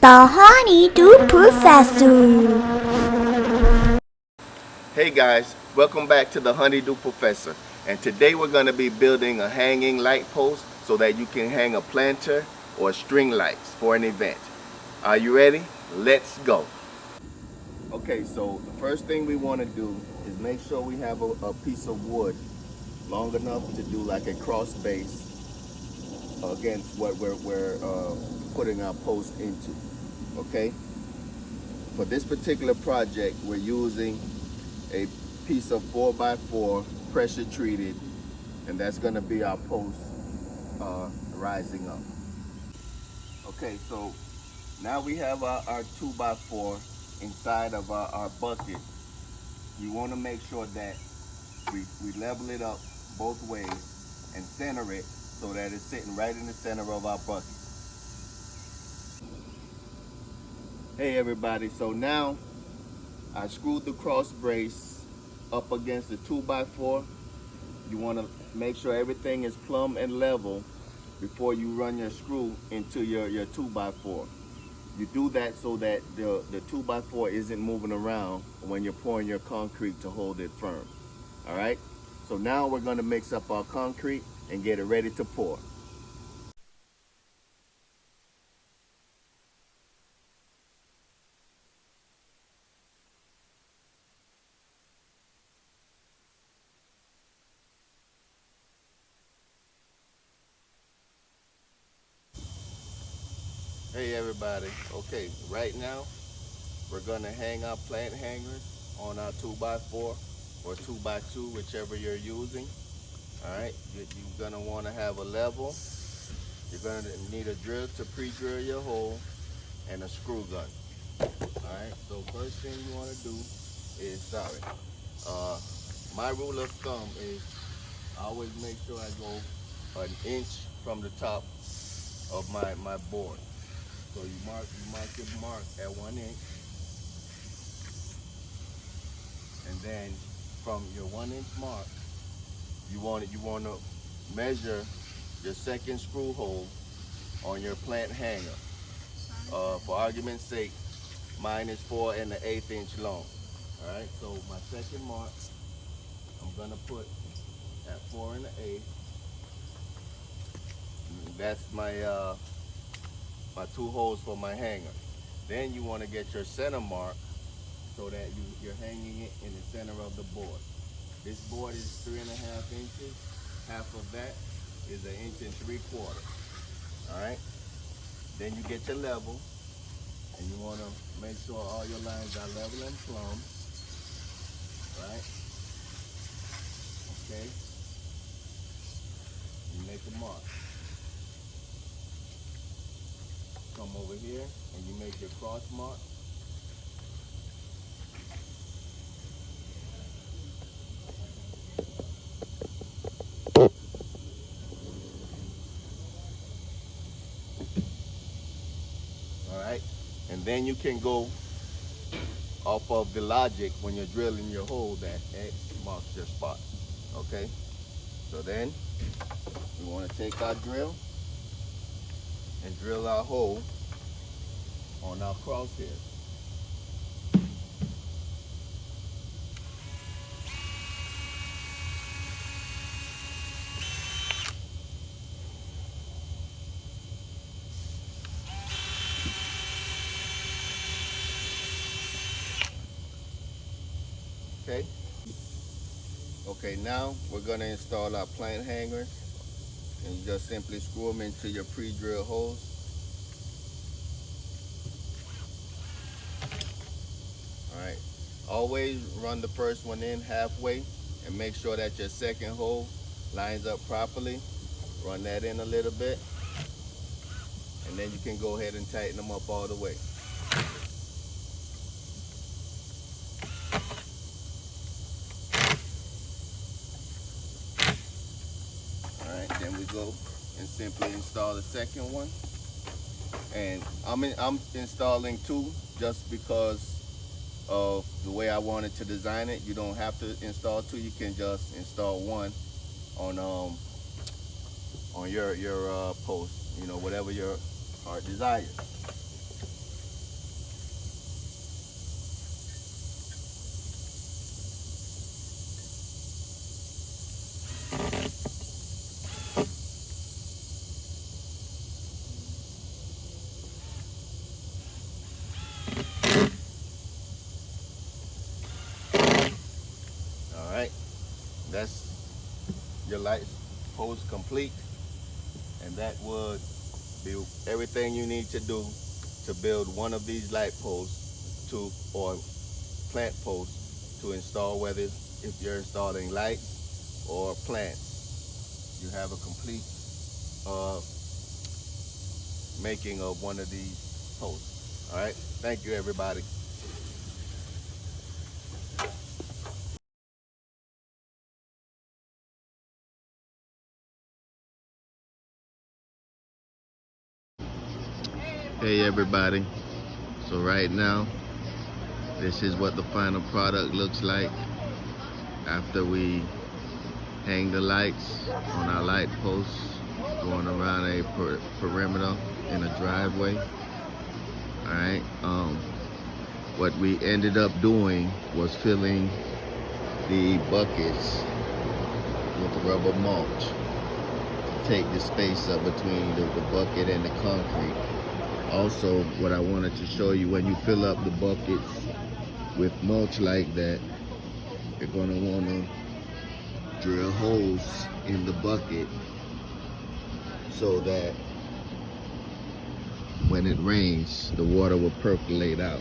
The Honeydew Professor. Hey guys, welcome back to the Honeydew Professor. And today we're going to be building a hanging light post so that you can hang a planter or string lights for an event. Are you ready? Let's go. Okay, so the first thing we want to do is make sure we have a piece of wood long enough to do like a cross base against what we're putting our post into. Okay, for this particular project we're using a piece of 4x4 pressure treated, and that's going to be our post rising up. Okay, so now we have our 2x4 inside of our bucket. You want to make sure that we level it up both ways and center it so that it's sitting right in the center of our bucket. Hey everybody, so now I screwed the cross brace up against the 2x4. You want to make sure everything is plumb and level before you run your screw into your 2x4. You do that so that the 2x4 isn't moving around when you're pouring your concrete to hold it firm. All right, so now we're going to mix up our concrete and get it ready to pour. Hey everybody, okay, right now we're going to hang our plant hangers on our 2x4 or 2x2, whichever you're using. All right, you're going to want to have a level. You're going to need a drill to pre-drill your hole and a screw gun. All right, so first thing you want to do is, my rule of thumb is I always make sure I go an inch from the top of my board. So you mark your mark at 1 inch, and then from your 1 inch mark, you want to measure your second screw hole on your plant hanger. For argument's sake, mine is 4 1/8 inch long. All right, so my second mark, I'm gonna put at 4 1/8. That's my 2 holes for my hanger. Then you want to get your center mark so that you're hanging it in the center of the board. This board is 3 1/2 inches. Half of that is 1 3/4 inches. All right. Then you get your level, and you want to make sure all your lines are level and plumb. Right. Okay. You make a mark. Come over here and you make your cross mark. All right, and then you can go off of the logic when you're drilling your hole that X marks your spot. Okay, so then we want to take our drill and drill our hole on our crosshairs. Okay. Okay, now we're going to install our plant hangers, and you just simply screw them into your pre-drilled holes. All right. Always run the first one in halfway and make sure that your second hole lines up properly. Run that in a little bit, and then you can go ahead and tighten them up all the way. Alright, then we go and simply install the second one. And I'm installing 2 just because of the way I wanted to design it. You don't have to install 2, you can just install 1 on your post, you know, whatever your heart desires. light post complete, and that would be everything you need to do to build one of these light posts or plant posts to install, whether if you're installing lights or plants. You have a complete making of one of these posts. All right, thank you everybody. Hey everybody, so right now this is what the final product looks like after we hang the lights on our light posts going around a perimeter in a driveway. All right, what we ended up doing was filling the buckets with rubber mulch to take the space up between the bucket and the concrete. Also, what I wanted to show you, when you fill up the buckets with mulch like that, you're going to want to drill holes in the bucket so that when it rains, the water will percolate out.